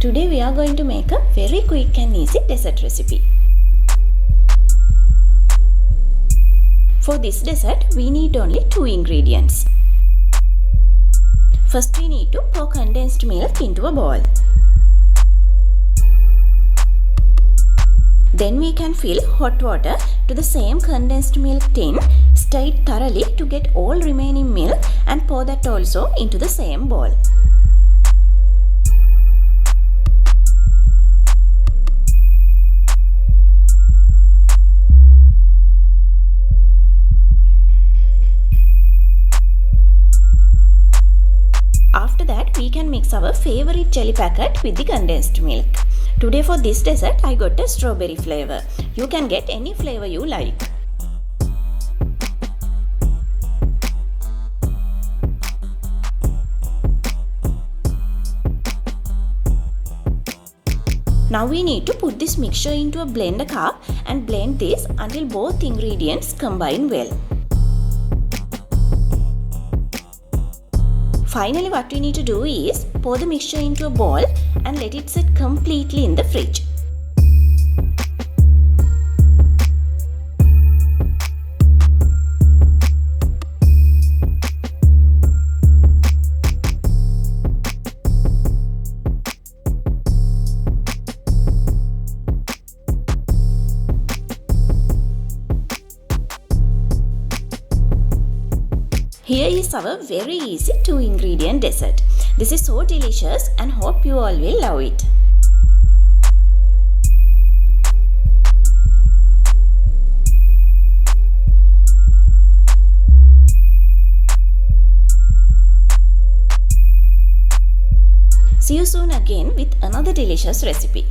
Today we are going to make a very quick and easy dessert recipe. For this dessert we need only 2 ingredients. First we need to pour condensed milk into a bowl. Then we can fill hot water to the same condensed milk tin, stir it thoroughly to get all remaining milk and pour that also into the same bowl. After that, we can mix our favorite jelly packet with the condensed milk. Today for this dessert, I got a strawberry flavor. You can get any flavor you like. Now we need to put this mixture into a blender cup and blend this until both ingredients combine well. Finally, what we need to do is pour the mixture into a bowl and let it sit completely in the fridge. Here is our very easy 2 ingredient dessert. This is so delicious and hope you all will love it. See you soon again with another delicious recipe.